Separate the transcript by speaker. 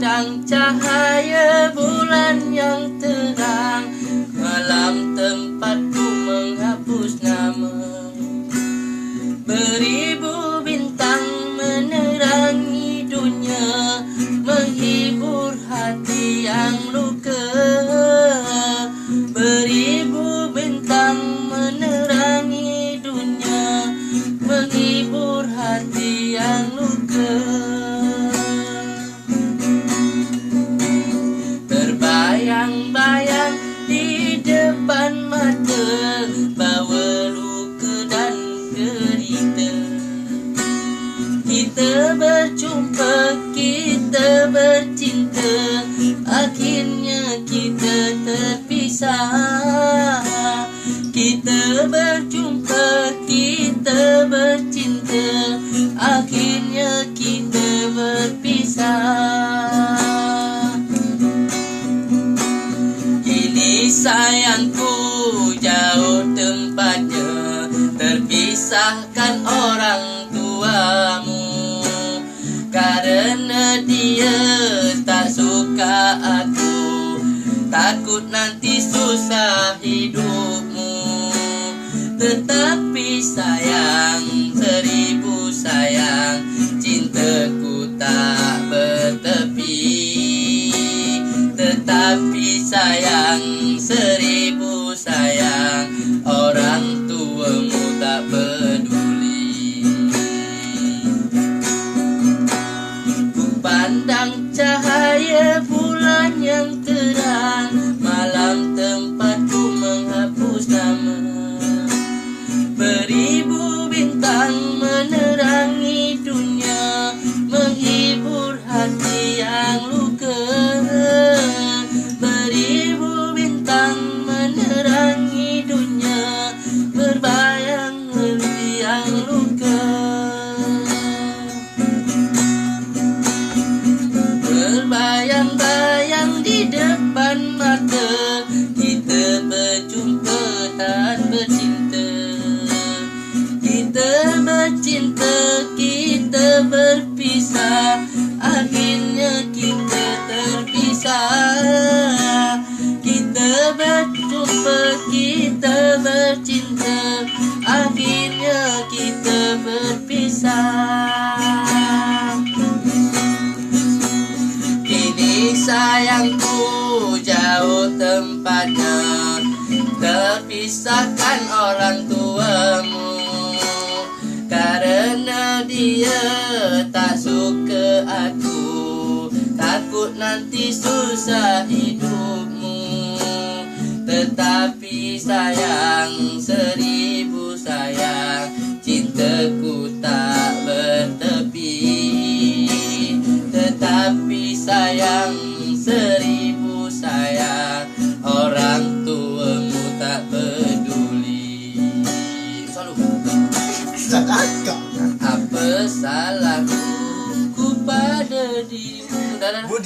Speaker 1: pandang cahaya bulan yang terang, malam tempatku menghapus nama. Beribu bintang menerangi dunia, menghibur hati yang luka. Beribu bintang menerangi dunia, menghibur hati yang luka. Terbayang-bayang di depan mata, bawa luka dan derita. Kita berjumpa, kita bercinta, akhirnya kita terpisah. Kita berjumpa, kita bercinta, akhirnya kita berpisah. Kini sayangku jauh tempatnya, terpisahkan orang tuamu. Karena dia tak suka aku, takut nanti susah hidupmu. Tetapi sayang, seribu sayang, cintaku tak bertepi. Tetapi sayang, seribu sayang, orang tuamu tak peduli. Ku pandang cahaya bulan yang terang, malam tempatku menghapus nama. Beribu bintang menerangi dunia, menghibur hati yang luka. Beribu bintang menerangi dunia, berbayang hati yang luka. Berbayang-bayang di depan mata, kita berjumpa dan bercinta. Kita bercinta, kita berpisah, akhirnya kita terpisah. Kita berjumpa, kita bercinta, akhirnya kita berpisah. Kini sayangku jauh tempatnya, terpisahkan orang tuamu. Karena dia tak suka aku, takut nanti susah hidupmu. Tetapi sayang, seribu sayang, cintaku tak bertepi. Tetapi sayang,